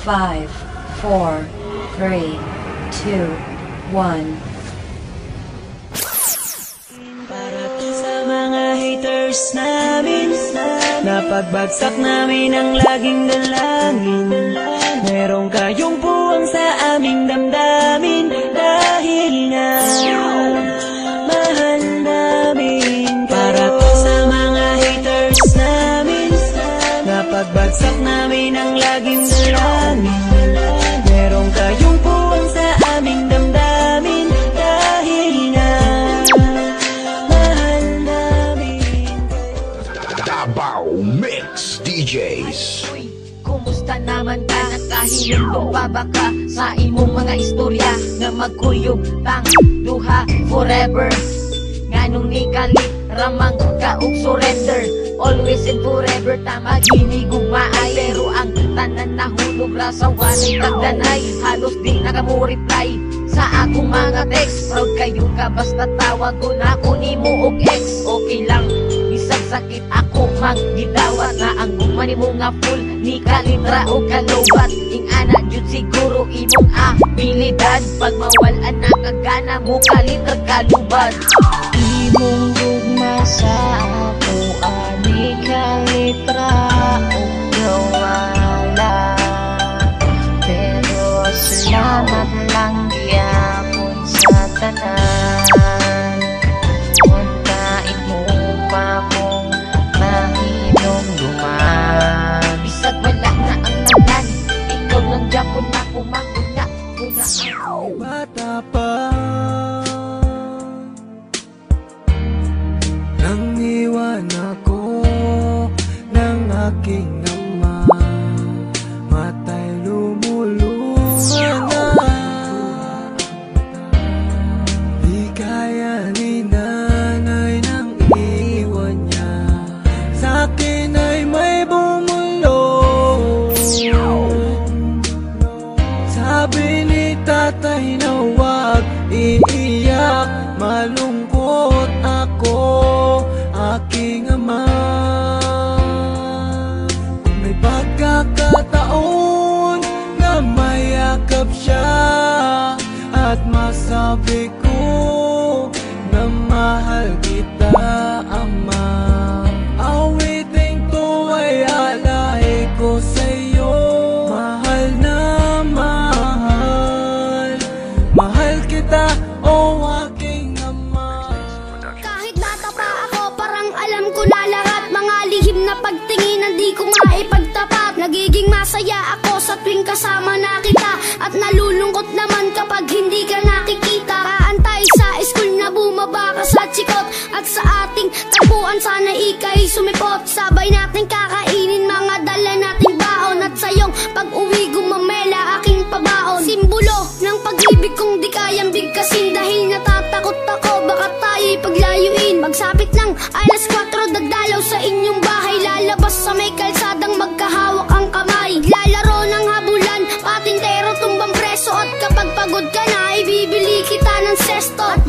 5, 4, 3, 2, 1. Para sa mga haters namin, napagbagsak namin ang laging dalangin. Meron kayong puwang sa aming damdamin, dahil nga mahal namin. Para sa mga haters namin, napagbagsak namin ang laging dalangin. Meron kayong puwang sa aming damdamin, dahil nga mahal namin. Davao Mix DJs. Kumusta naman ka? Nakahilong lumbaba ka sa imong mga istorya na magkuyog tang duha forever. Nganong ni kalit ramang kaog surrender. Always and forever tama ginigugmaay. Pero ang tanan nahulog ra sa walay tagdanay. Halos di nakamureply sa akong mga text. Proud kayo ka basta tawag ko na ako nimo og ex. Okay lang isang sakit ako magidawat na ang gumani mo nga full ni kalitra o kalobat. Ing anak jud siguro imong abilidad. Pag mawalan na kagana mo kalitra kalubad. Imong gugma sa ako ani kalitra o gawala. Pero salamat lang gyapon sa tanan. Untain mo pa kong mahinumduman. Bisag wala na ang tanan, ikaw lang gyapon na kumanguna. Bata pa nang iwan ako ng aking ama, matay lumuluha na. Di kaya ni nanay nang iwan niya, sa'kin ay may bumulong. Sabi ni tatay na huwag iiyak, malungkot ako, aking ama. Kung may pagkakataon na mayakap siya at masabi ko na mahal kita, ama. Awiting to ay alay ko sa'yo. Mahal na mahal, mahal kita, o aking ama. Kahit bata pa ako, parang alam ko na lahat. Mga lihim na pagtinginan di ko maipagtapat. Nagiging masaya ako sa tuwing kasama na kita, at nalulungkot naman kapag hindi ka nakikita. Kaantay sa school na bumaba ka sa chikot, at sa ating tapuan sana ika'y sumipot. Sabay natin kakainin mga dala nating baon, at sayong pag-uwi gumamela aking pabaon. Simbolo ng pag-ibig kong di kayang bigkasin, dahil natatakot ako baka tayo'y paglayuin. Pagsapit ng alas 4 dagdalaw sa inyong bahay, lalabas sa may kalsadang magkahawak ang kamay. Lalaro ng habulan, patintero tumbang preso, at kapag pagod ka na ibibili kita ng sesto. At